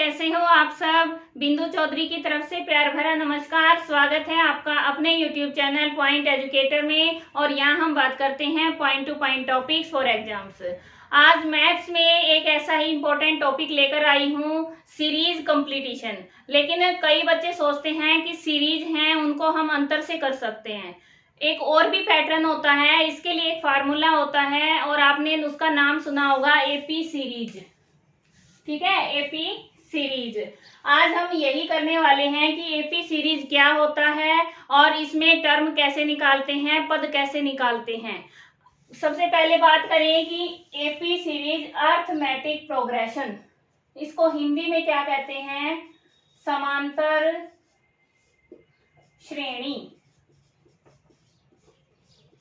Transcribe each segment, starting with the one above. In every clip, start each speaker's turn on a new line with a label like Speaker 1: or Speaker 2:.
Speaker 1: कैसे हो आप सब। बिंदु चौधरी की तरफ से प्यार भरा नमस्कार। स्वागत है आपका अपने YouTube चैनल पॉइंट एजुकेटर में। और यहाँ हम बात करते हैं point two point topics for exams. आज मैथ्स में एक ऐसा ही इम्पोर्टेंट टॉपिक लेकर आई हूँ, सीरीज कंप्लीटिशन। लेकिन कई बच्चे सोचते हैं कि सीरीज हैं उनको हम अंतर से कर सकते हैं। एक और भी पैटर्न होता है, इसके लिए एक फार्मूला होता है और आपने उसका नाम सुना होगा, एपी सीरीज। ठीक है, एपी सीरीज। आज हम यही करने वाले हैं कि एपी सीरीज क्या होता है और इसमें टर्म कैसे निकालते हैं, पद कैसे निकालते हैं। सबसे पहले बात करें कि एपी सीरीज अर्थमेटिक प्रोग्रेशन, इसको हिंदी में क्या कहते हैं, समांतर श्रेणी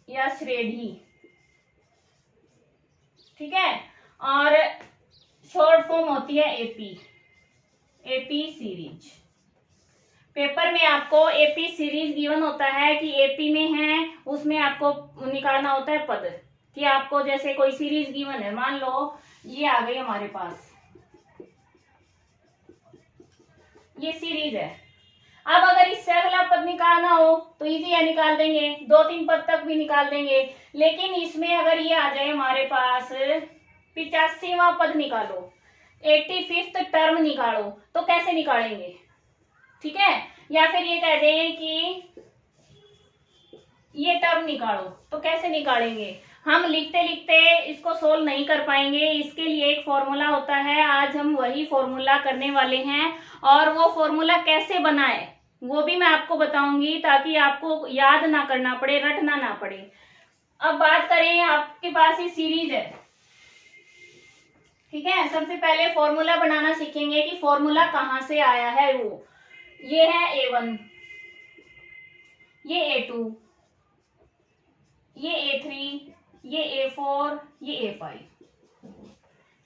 Speaker 1: या श्रेणी। ठीक है, और शॉर्ट फॉर्म होती है एपी सीरीज। पेपर में आपको एपी सीरीज गिवन होता है कि एपी में है, उसमें आपको निकालना होता है पद। कि आपको जैसे कोई सीरीज गिवन है, मान लो ये आ गई हमारे पास, ये सीरीज है। अब अगर इससे अगला पद निकालना हो तो इजी है, निकाल देंगे, 2-3 पद तक भी निकाल देंगे। लेकिन इसमें अगर ये आ जाए हमारे पास 85वां पद निकालो, 85th टर्म निकालो, तो कैसे निकालेंगे। ठीक है, या फिर ये कह दें कि ये टर्म निकालो, तो कैसे निकालेंगे। हम लिखते लिखते इसको सोल्व नहीं कर पाएंगे, इसके लिए एक फॉर्मूला होता है। आज हम वही फॉर्मूला करने वाले हैं और वो फॉर्मूला कैसे बनाए वो भी मैं आपको बताऊंगी, ताकि आपको याद ना करना पड़े, रटना ना पड़े। अब बात करें, आपके पास ये सीरीज है। ठीक है, सबसे पहले फॉर्मूला बनाना सीखेंगे कि फॉर्मूला कहां से आया है। वो ये है A1, ये A2, ये A3, ये A4, ये A5।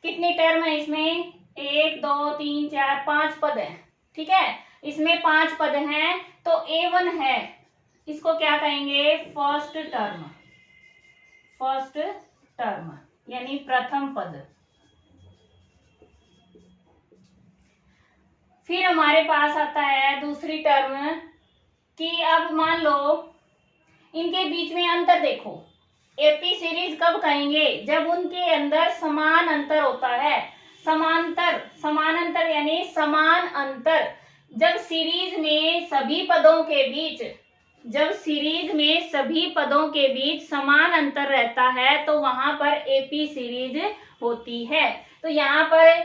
Speaker 1: कितनी टर्म है इसमें, 1 2 3 4 5 पद है। ठीक है, इसमें 5 पद हैं, तो A1 है, इसको क्या कहेंगे, फर्स्ट टर्म यानी प्रथम पद। फिर हमारे पास आता है दूसरी टर्म कि अब मान लो इनके बीच में अंतर देखो। एपी सीरीज कब कहेंगे, जब उनके अंदर समान अंतर होता है। समान अंतर यानी समान अंतर। जब सीरीज में सभी पदों के बीच समान अंतर रहता है तो वहां पर एपी सीरीज होती है। तो यहाँ पर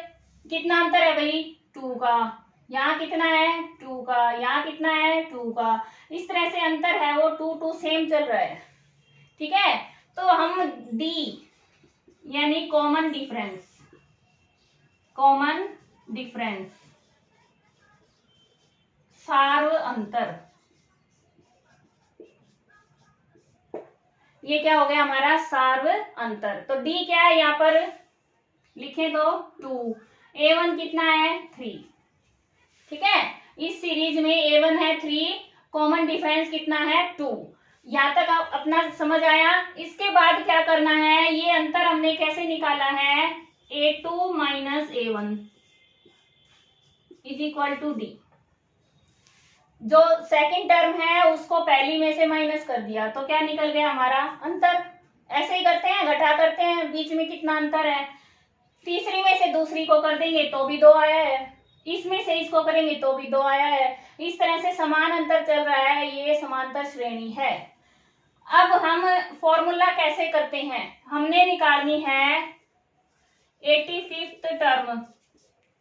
Speaker 1: कितना अंतर है भाई, 2 का, यहाँ कितना है 2 का, यहाँ कितना है 2 का। इस तरह से अंतर है वो 2 सेम चल रहा है। ठीक है, तो हम डी यानी कॉमन डिफरेंस, सार्व अंतर, ये क्या हो गया हमारा, सार्व अंतर। तो डी क्या है यहाँ पर लिखें तो 2, A1 कितना है 3। ठीक है, इस सीरीज में A1 है 3, कॉमन डिफरेंस कितना है 2। यहाँ तक आप अपना समझ आया। इसके बाद क्या करना है, ये अंतर हमने कैसे निकाला है, A2 minus A1 is equal to D। जो सेकंड टर्म है उसको पहली में से माइनस कर दिया तो क्या निकल गया हमारा, अंतर। ऐसे ही करते हैं, घटा करते हैं, बीच में कितना अंतर है। तीसरी में से दूसरी को कर देंगे तो भी 2 आया है, इसमें से इसको करेंगे तो भी 2 आया है। इस तरह से समान अंतर चल रहा है, ये समांतर श्रेणी है। अब हम फॉर्मूला कैसे करते हैं, हमने निकालनी है 85th टर्म।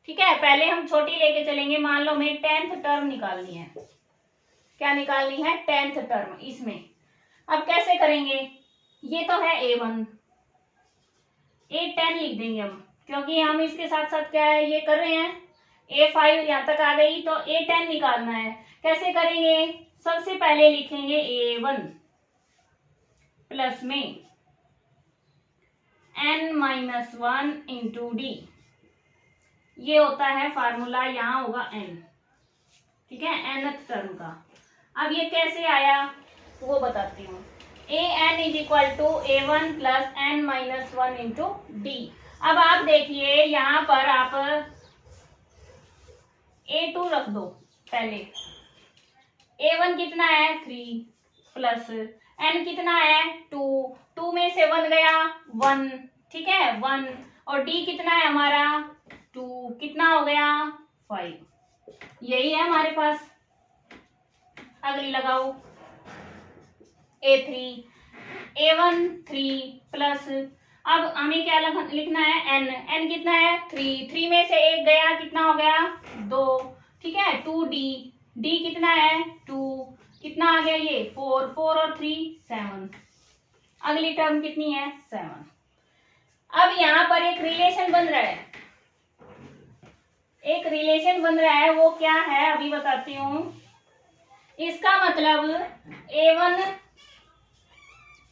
Speaker 1: ठीक है, पहले हम छोटी लेके चलेंगे, मान लो हमें 10th टर्म निकालनी है। क्या निकालनी है, 10th टर्म इसमें। अब कैसे करेंगे, ये तो है A1, A10 लिख देंगे हम, क्योंकि हम इसके साथ साथ क्या है ये कर रहे हैं। A5 यहाँ तक आ गई तो A10 निकालना है। कैसे करेंगे, सबसे पहले लिखेंगे A1 प्लस में n-1 इंटू D, ये होता है फार्मूला, यहाँ होगा n। ठीक है, nth टर्म का। अब ये कैसे आया वो बताती हूँ। an is equal to A1 plus n-1 into D। अब आप देखिए यहाँ पर आप रख दो पहले। A1 कितना है 3 प्लस n कितना है 2, 2 में से 1 गया 1, ठीक है 1, और d कितना है हमारा 2, कितना हो गया 5। यही है हमारे पास। अगली लगाओ A3, A1 3 प्लस, अब हमें क्या लिखना है n, n कितना है 3, 3 में से 1 गया कितना हो गया 2, ठीक है 2d, d कितना है 2, कितना आ गया ये 4, 4 और 3 7। अगली टर्म कितनी है 7। अब यहाँ पर एक रिलेशन बन रहा है, एक रिलेशन बन रहा है, वो क्या है अभी बताती हूँ। इसका मतलब A1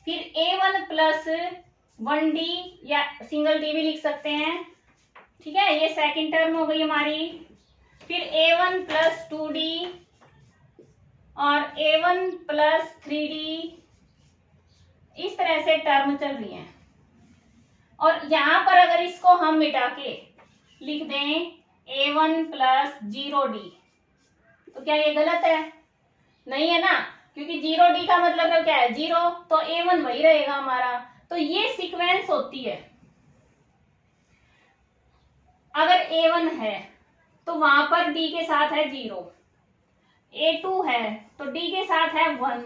Speaker 1: फिर A1 प्लस 1d या सिंगल d भी लिख सकते हैं, ठीक है, ये सेकंड टर्म हो गई हमारी। फिर A1 प्लस 2d और A1 प्लस 3d, इस तरह से टर्म चल रही है। और यहां पर अगर इसको हम मिटा के लिख दें A1 प्लस 0d, तो क्या ये गलत है? नहीं है ना, क्योंकि 0d का मतलब क्या है 0, तो A1 वही रहेगा हमारा। तो ये सीक्वेंस होती है। अगर A1 है तो वहां पर d के साथ है 0, A2 है तो d के साथ है 1,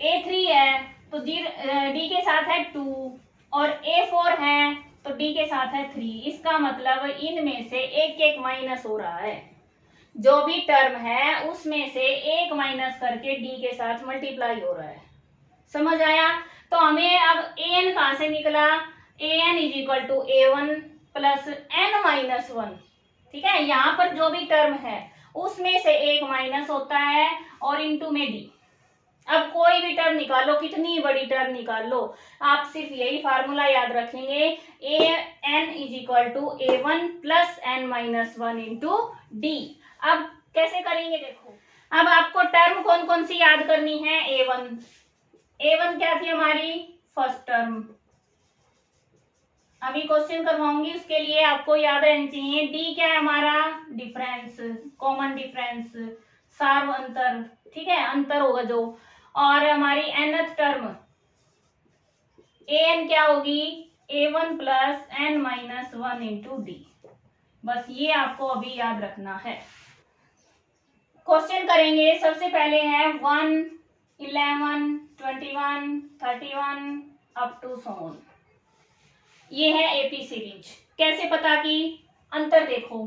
Speaker 1: A3 है तो d के साथ है 2, और A4 है तो d के साथ है 3। इसका मतलब इनमें से एक एक माइनस हो रहा है, जो भी टर्म है उसमें से एक माइनस करके d के साथ मल्टीप्लाई हो रहा है। समझ आया? तो हमें अब an कहां से निकला, an is equal to A1 plus n minus 1, ठीक है। यहाँ पर जो भी टर्म है उसमें से एक माइनस होता है और इंटू में d। अब कोई भी टर्म निकालो, कितनी बड़ी टर्म निकाल लो, आप सिर्फ यही फार्मूला याद रखेंगे, an is equal to A1 plus n minus 1 into d। अब कैसे करेंगे देखो, अब आपको टर्म कौन कौन सी याद करनी है। A1 क्या थी हमारी फर्स्ट टर्म, अभी क्वेश्चन करवाऊंगी उसके लिए आपको याद रहनी चाहिए। d क्या है हमारा डिफरेंस, कॉमन डिफरेंस, सार्व अंतर, ठीक है, अंतर होगा जो। और हमारी nth टर्म an क्या होगी A1 plus n minus 1 into D. बस ये आपको अभी याद रखना है। क्वेश्चन करेंगे, सबसे पहले है 1, 11, 21, 31 अप टू सो ऑन। ये है एपी सीरीज। कैसे पता की, अंतर देखो,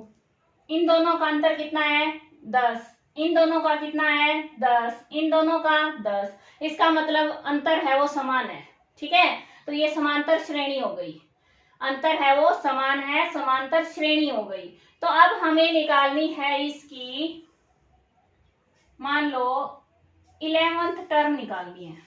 Speaker 1: इन दोनों का अंतर कितना है 10, इन दोनों का कितना है 10, इन दोनों का 10, इसका मतलब अंतर है वो समान है, ठीक है। तो ये समांतर श्रेणी हो गई, अंतर है वो समान है, समांतर श्रेणी हो गई। तो अब हमें निकालनी है इसकी, मान लो 11th टर्म निकालनी है,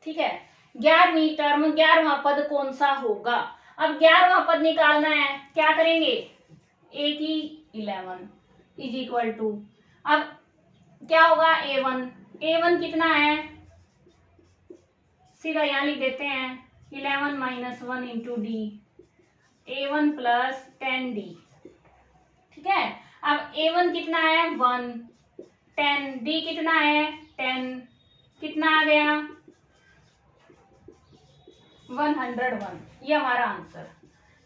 Speaker 1: ठीक है। 11वीं टर्म, 11वां पद कौन सा होगा। अब 11वां पद निकालना है, क्या करेंगे, a की 11 इज इक्वल टू, अब क्या होगा A1 कितना है, सीधा यहां लिख देते हैं 11 minus 1 into D, A1 plus 10d, ठीक है। अब A1 कितना है 1, 10, d कितना है 10, कितना आ गया 101। ये हमारा आंसर,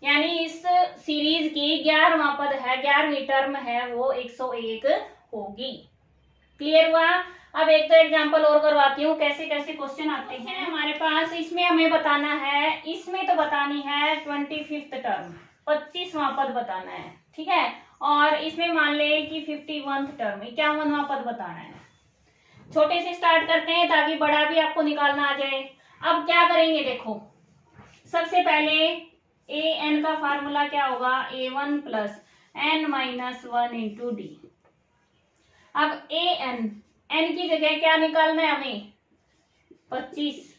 Speaker 1: यानी इस सीरीज की 11वां पद है, 11वीं टर्म है वो 101 होगी। क्लियर हुआ? अब एक तो एग्जांपल और करवाती हूँ, कैसे कैसे क्वेश्चन आते हैं हमारे पास। इसमें हमें बताना है, इसमें तो बतानी है 25th टर्म, 25वां पद बताना है, ठीक है। और इसमें मान ले कि 51th टर्म, 51वां पद बताना है। छोटे से स्टार्ट करते हैं ताकि बड़ा भी आपको निकालना आ जाए। अब क्या करेंगे देखो, सबसे पहले an का फार्मूला क्या होगा, A1 plus n minus 1 into D. अब n की जगह क्या निकालना है हमें 25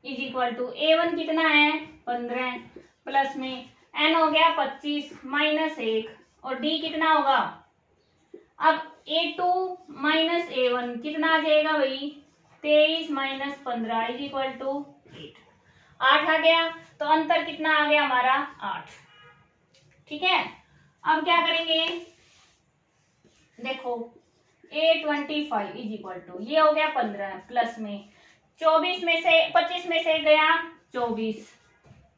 Speaker 1: इज इक्वल टू A1 कितना है 15, प्लस में n हो गया 25 माइनस 1, और d कितना होगा, अब A2 माइनस A1 कितना आ जाएगा भाई 23 माइनस 15 इज इक्वल टू 8 आ गया। तो अंतर कितना आ गया हमारा 8, ठीक है। अब क्या करेंगे, देखो A25 इज इक्वल टू, ये हो गया 15 प्लस में 24 में से 25 में से गया 24,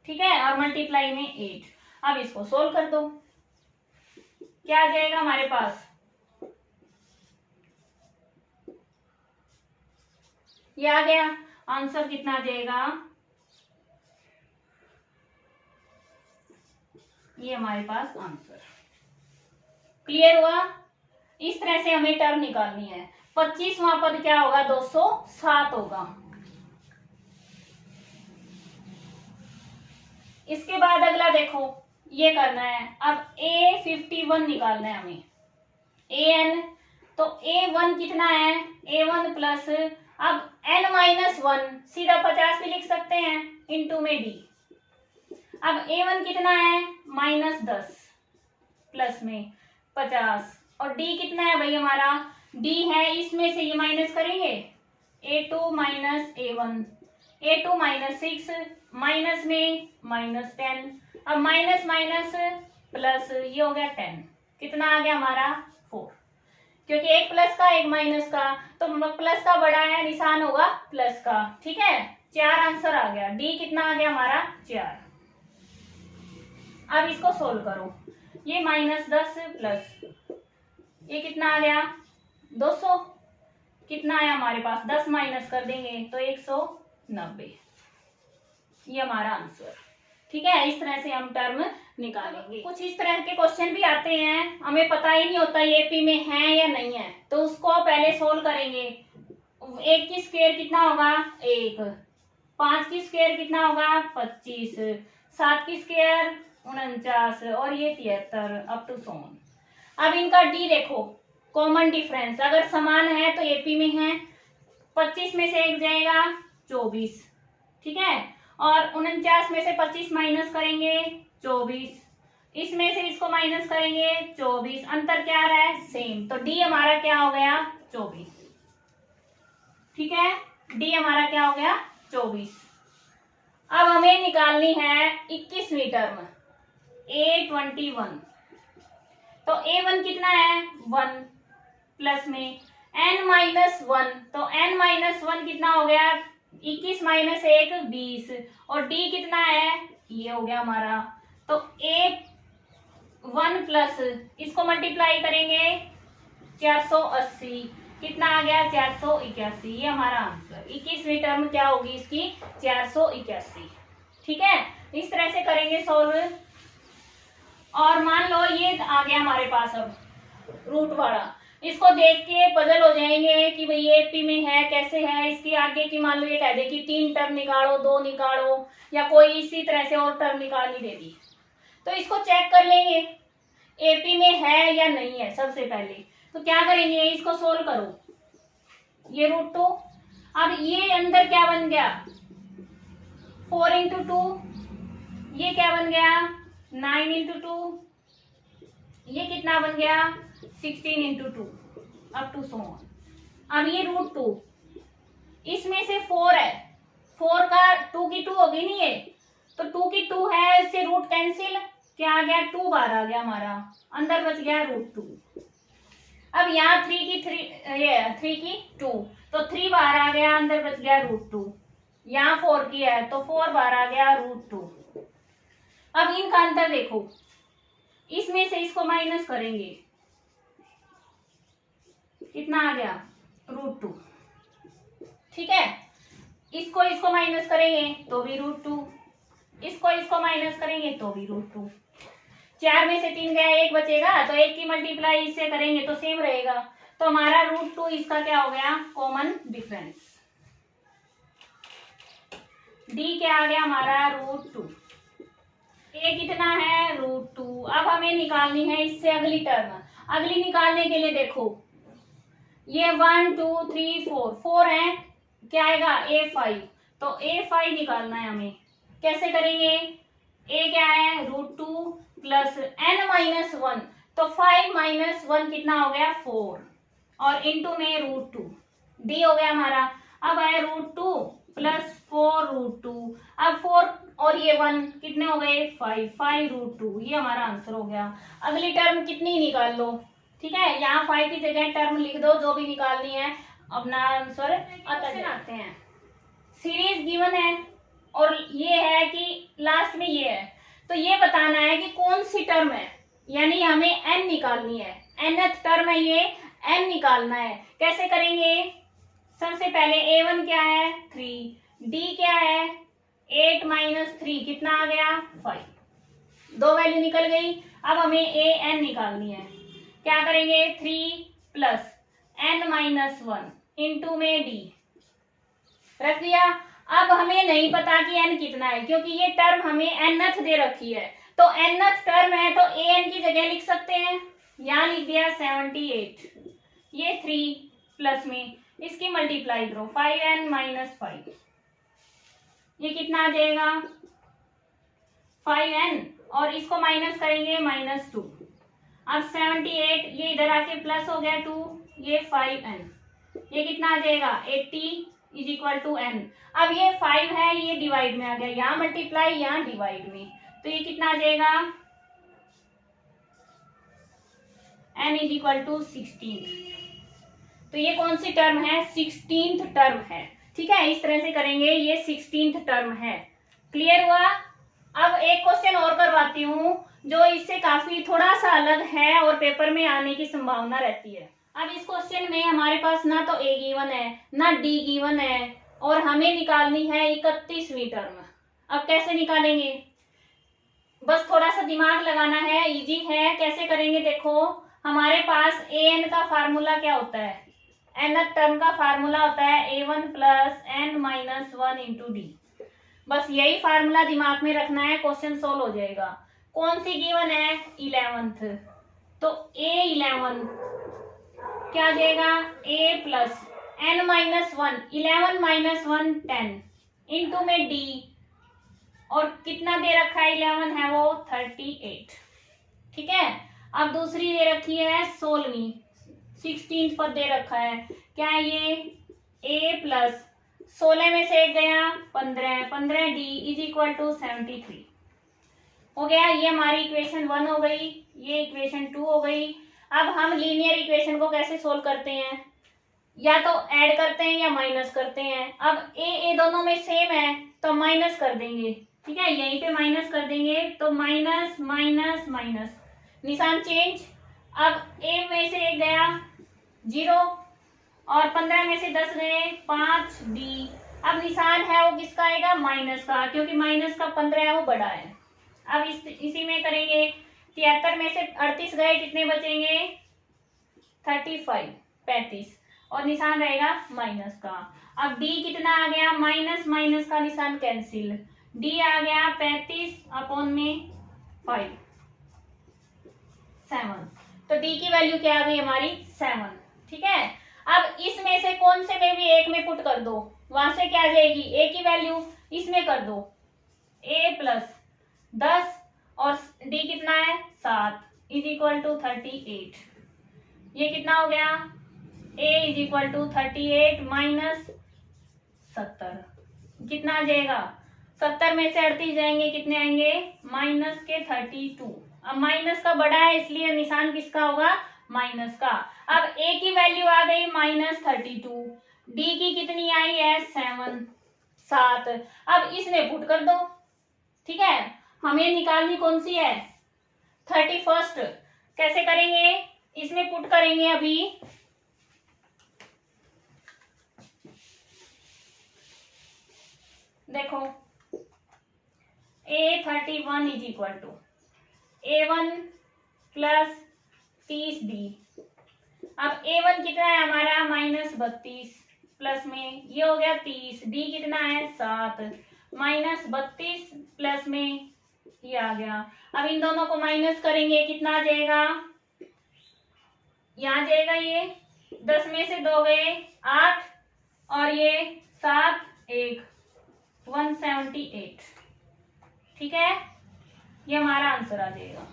Speaker 1: ठीक है, और मल्टीप्लाई में 8। अब इसको सोल्व कर दो, क्या आ जाएगा हमारे पास, ये आ गया आंसर, कितना आ जाएगा, ये हमारे पास आंसर। क्लियर हुआ। इस तरह से हमें टर्म निकालनी है। 25वां पद क्या होगा, 207 होगा। इसके बाद अगला देखो, ये करना है, अब A51 निकालना है हमें, AN, तो A1 कितना है, A1 प्लस, अब N-1 सीधा 50 भी लिख सकते हैं, इंटू में D। अब A1 कितना है, -10 प्लस में 50, और D कितना है भाई हमारा, D है, इसमें से ये माइनस करेंगे, A2 minus A1, A2 -6, minus में -10, अब माइनस माइनस प्लस, ये हो गया 10, कितना आ गया हमारा 4, क्योंकि एक प्लस का एक माइनस का, तो प्लस का बड़ा है, निशान होगा प्लस का, ठीक है। 4 आंसर आ गया, डी कितना आ गया हमारा 4। अब इसको सोल्व करो, ये -10 प्लस ये कितना आ गया 200, कितना आया हमारे पास, 10 माइनस कर देंगे तो 190, ये हमारा आंसर, ठीक है। इस तरह से हम टर्म निकालेंगे। कुछ इस तरह के क्वेश्चन भी आते हैं, हमें पता ही नहीं होता ये एपी में है या नहीं है, तो उसको पहले सोल्व करेंगे। 1 की स्क्वायर कितना होगा 1, 5 की स्क्वायर कितना होगा 25, 7 की स्क्वायर 49, और ये 73 अप टू 100। अब इनका डी देखो, कॉमन डिफरेंस अगर समान है तो एपी में है, 25 में से 1 जाएगा 24, ठीक है, और 49 में से 25 माइनस करेंगे 24, इसमें से इसको माइनस करेंगे 24, अंतर क्या आ रहा है सेम, तो डी हमारा क्या हो गया 24, ठीक है, डी हमारा क्या हो गया 24। अब हमें निकालनी है 21वीं टर्म A21, तो A1 कितना है 1 प्लस में N-1, तो N-1 कितना हो गया 21 माइनस 1 20, और D कितना है ये हो गया हमारा, तो A1 प्लस इसको मल्टीप्लाई करेंगे 480, कितना आ गया 481, ये हमारा आंसर। 21वीं टर्म क्या होगी इसकी 481, ठीक है। इस तरह से करेंगे सोल्व, और मान लो ये आ गया हमारे पास अब रूट वाला, इसको देख के पजल हो जाएंगे कि भाई ये एपी में है कैसे है, इसकी आगे की मान लो ये कह दे कि 3 टर्म निकालो 2 निकालो, या कोई इसी तरह से और टर्म निकालनी दे दी, तो इसको चेक कर लेंगे एपी में है या नहीं है। सबसे पहले तो क्या करेंगे, इसको सोल्व करो, ये √2, अब ये अंदर क्या बन गया 4 × 2, ये क्या बन गया 9 × 2, ये कितना बन गया 16 × 2 अप टू 100। अब ये √2, इसमें से 4 है, 4 का 2 की 2 होगी नहीं है, तो 2 की 2 है, इससे रूट कैंसिल, क्या आ गया 2 बार आ गया हमारा, अंदर बच गया √2। अब यहाँ 3 की 2, तो 3 बार आ गया, अंदर बच गया √2, यहाँ 4 की है तो 4 बार आ गया √2। अब इनका अंतर देखो, इसमें से इसको माइनस करेंगे, कितना आ गया √2, ठीक है, इसको माइनस करेंगे तो भी √2, इसको माइनस करेंगे तो भी √2, 4 में से 3 गया 1 बचेगा, तो 1 की मल्टीप्लाई इससे करेंगे तो सेम रहेगा, तो हमारा √2 इसका क्या हो गया कॉमन डिफरेंस। डी क्या आ गया हमारा √2, ए कितना है √2। अब हमें निकालनी है इससे अगली टर्म, अगली निकालने के लिए देखो ये 1 2 3 4 है, क्या आएगा A5, तो A5 निकालना है हमें, कैसे करेंगे, A क्या है √2 प्लस N-1, तो 5 - 1 कितना हो गया 4, और इंटू में √2, D हो गया हमारा। अब है √2 प्लस 4 √2, अब 4 और ये 1 कितने हो गए 5, 5√2, ये हमारा आंसर हो गया। अगली टर्म कितनी निकाल लो, ठीक है, यहाँ 5 की जगह टर्म लिख दो जो भी निकालनी है, अपना आंसर आते हैं। सीरीज गिवन है और ये है कि लास्ट में ये है, तो ये बताना है कि कौन सी टर्म है, यानी हमें n निकालनी है, nth टर्म है ये, n निकालना है। कैसे करेंगे, सबसे पहले a1 क्या है 3, d क्या है 8 - 3 कितना आ गया 5, दो वैल्यू निकल गई। अब हमें an निकालनी है, क्या करेंगे 3 + n - 1 इंटू में d रख दिया। अब हमें नहीं पता कि n कितना है, क्योंकि ये टर्म हमें nth दे रखी है, तो nth टर्म है तो an की जगह लिख सकते हैं, यहाँ लिख दिया 78, ये 3 प्लस में इसकी मल्टीप्लाई करो 5n - 5, ये कितना आ जाएगा 5n, और इसको माइनस करेंगे -2। अब 78 ये इधर आके प्लस हो गया 2, ये 5n, ये कितना आ जाएगा 80 = n। अब ये 5 है, ये डिवाइड में आ गया, यहाँ मल्टीप्लाई यहाँ डिवाइड में, तो ये कितना आ जाएगा n = 16। तो ये कौन सी टर्म है 16th टर्म है, ठीक है, इस तरह से करेंगे, ये 16th टर्म है। क्लियर हुआ। अब एक क्वेश्चन और करवाती हूँ जो इससे काफी थोड़ा सा अलग है और पेपर में आने की संभावना रहती है। अब इस क्वेश्चन में हमारे पास ना तो a गिवन है ना d गिवन है, और हमें निकालनी है 31वीं टर्म। अब कैसे निकालेंगे, बस थोड़ा सा दिमाग लगाना है, इजी है। कैसे करेंगे, देखो हमारे पास an का फार्मूला क्या होता है, nth टर्म का फार्मूला होता है a1 + n - 1 इंटू d। बस यही फार्मूला दिमाग में रखना है, क्वेश्चन सोल्व हो जाएगा। कौन सी गिवन है 11th, तो a11 क्या आ जाएगा a + n - 1, 11 - 1 10 इंटू में d, और कितना दे रखा है 11 है वो 38, ठीक है। अब दूसरी दे रखी है 16वीं, 16th पद दे रखा है, क्या है ये a + 16 में से एक गया 15, 15d = 73 हो गया। ये हमारी इक्वेशन 1 हो गई, ये इक्वेशन 2 हो गई। अब हम लीनियर इक्वेशन को कैसे सोल्व करते हैं, या तो ऐड करते हैं या माइनस करते हैं। अब ए दोनों में सेम है तो माइनस कर देंगे, ठीक है, यहीं पे माइनस कर देंगे, तो माइनस माइनस माइनस, निशान चेंज। अब a में से एक गया 0 और 15 में से 10 गए 5d। अब निशान है वो किसका आएगा माइनस का, क्योंकि माइनस का 15 है वो बड़ा है। अब इसी में करेंगे 73 में से 38 गए, कितने बचेंगे 35, 35, और निशान रहेगा माइनस का। अब d कितना आ गया, माइनस माइनस का निशान कैंसिल, d आ गया 35/5, 7। तो d की वैल्यू क्या आ गई हमारी 7, ठीक है। अब इसमें से कौन से में भी एक में पुट कर दो, वहां से क्या आ जाएगी a की वैल्यू, इसमें कर दो a + 10 और d कितना है 7 = 38, ये कितना हो गया a = 38 - 70, कितना आ जाएगा 70 में से 38 जाएंगे, कितने आएंगे -32। अब माइनस का बड़ा है इसलिए निशान किसका होगा माइनस का। अब a की वैल्यू आ गई -32, d की कितनी आई है 7। अब इसमें पुट कर दो, ठीक है। हमें निकालनी कौन सी है 31st। कैसे करेंगे, इसमें पुट करेंगे अभी, देखो a31 = a1 + 30d। अब a1 कितना है हमारा -32, प्लस में ये हो गया 30, d कितना है 7, -32 प्लस में ये आ गया। अब इन दोनों को माइनस करेंगे, कितना आ जाएगा, यहाँ जाएगा ये 10 में से 2 गए 8, और ये 7 1 178, ठीक है, ये हमारा आंसर आ जाएगा।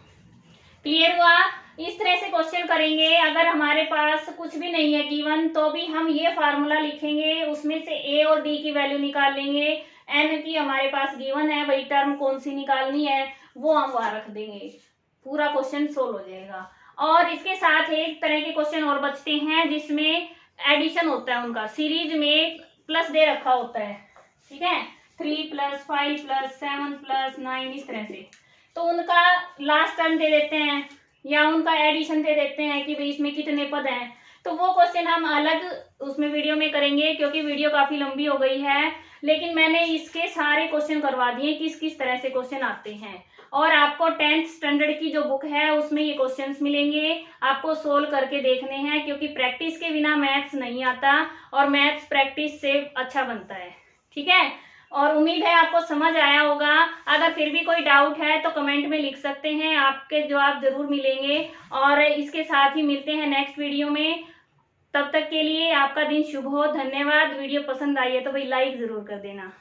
Speaker 1: क्लियर हुआ। इस तरह से क्वेश्चन करेंगे, अगर हमारे पास कुछ भी नहीं है गिवन तो भी हम ये फार्मूला लिखेंगे, उसमें से a और d की वैल्यू निकाल लेंगे, एन की हमारे पास गिवन है, वही टर्म कौन सी निकालनी है वो हम वहां रख देंगे, पूरा क्वेश्चन सोल्व हो जाएगा। और इसके साथ एक तरह के क्वेश्चन और बचते हैं जिसमें एडिशन होता है, उनका सीरीज में प्लस दे रखा होता है, ठीक है, 3 + 5 + 7 + 9 इस तरह से, तो उनका लास्ट टर्म दे देते हैं या उनका एडिशन दे देते हैं कि भाई इसमें कितने पद हैं। तो वो क्वेश्चन हम अलग उसमें वीडियो में करेंगे क्योंकि वीडियो काफी लंबी हो गई है, लेकिन मैंने इसके सारे क्वेश्चन करवा दिए किस किस तरह से क्वेश्चन आते हैं। और आपको 10th स्टैंडर्ड की जो बुक है उसमें ये क्वेश्चंस मिलेंगे, आपको सोल्व करके देखने हैं क्योंकि प्रैक्टिस के बिना मैथ्स नहीं आता और मैथ्स प्रैक्टिस से अच्छा बनता है, ठीक है। और उम्मीद है आपको समझ आया होगा। अगर फिर भी कोई डाउट है तो कमेंट में लिख सकते हैं, आपके जवाब जरूर मिलेंगे। और इसके साथ ही मिलते हैं नेक्स्ट वीडियो में, तब तक के लिए आपका दिन शुभ हो। धन्यवाद। वीडियो पसंद आई है तो भाई लाइक जरूर कर देना।